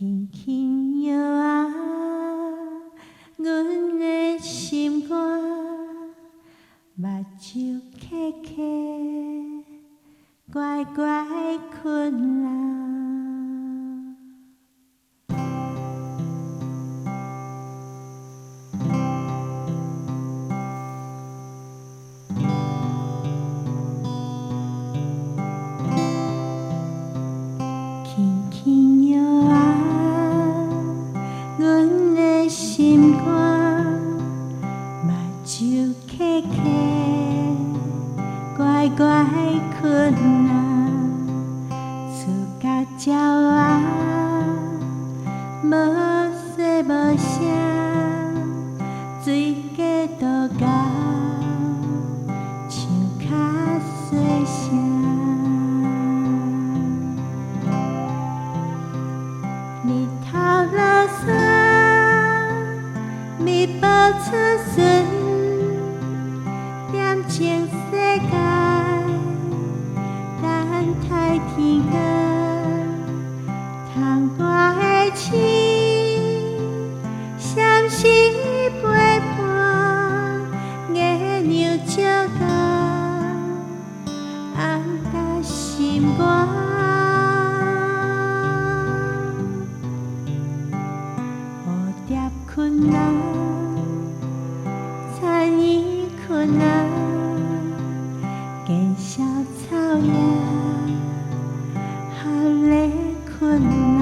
轻轻摇啊，阮的心肝，目睭闭闭，乖乖困啊。轻轻摇啊，阮的心肝，目睭闭闭，乖乖困啊。厝角鸟啊，无说无声，水价渡到，树脚细声。日头落山，微波出笋，点情世界，等待天光，窗外的星，闪烁陪伴，月亮照到，红甲心肝。困啊，参与困啊，见小草野，合咧困啊，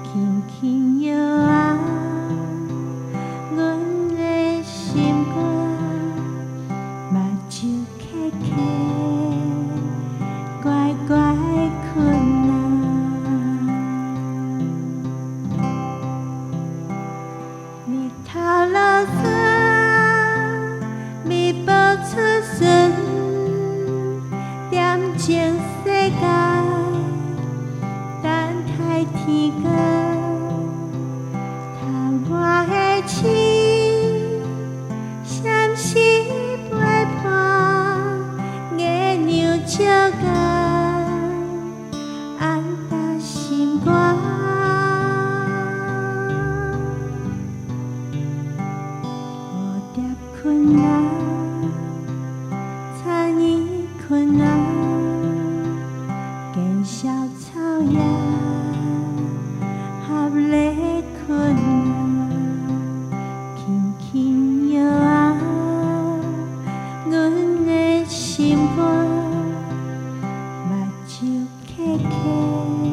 轻轻摇啊，阮的心肝，目睭闭闭，乖乖困啊。日头落山，微波出笋，点情世界，等待天光。窗外的星，闪烁陪伴，月亮照到，红甲心肝。困啊，参与困啊，见小草野，合咧困啊，轻轻摇啊，阮的心肝，目睭闭闭。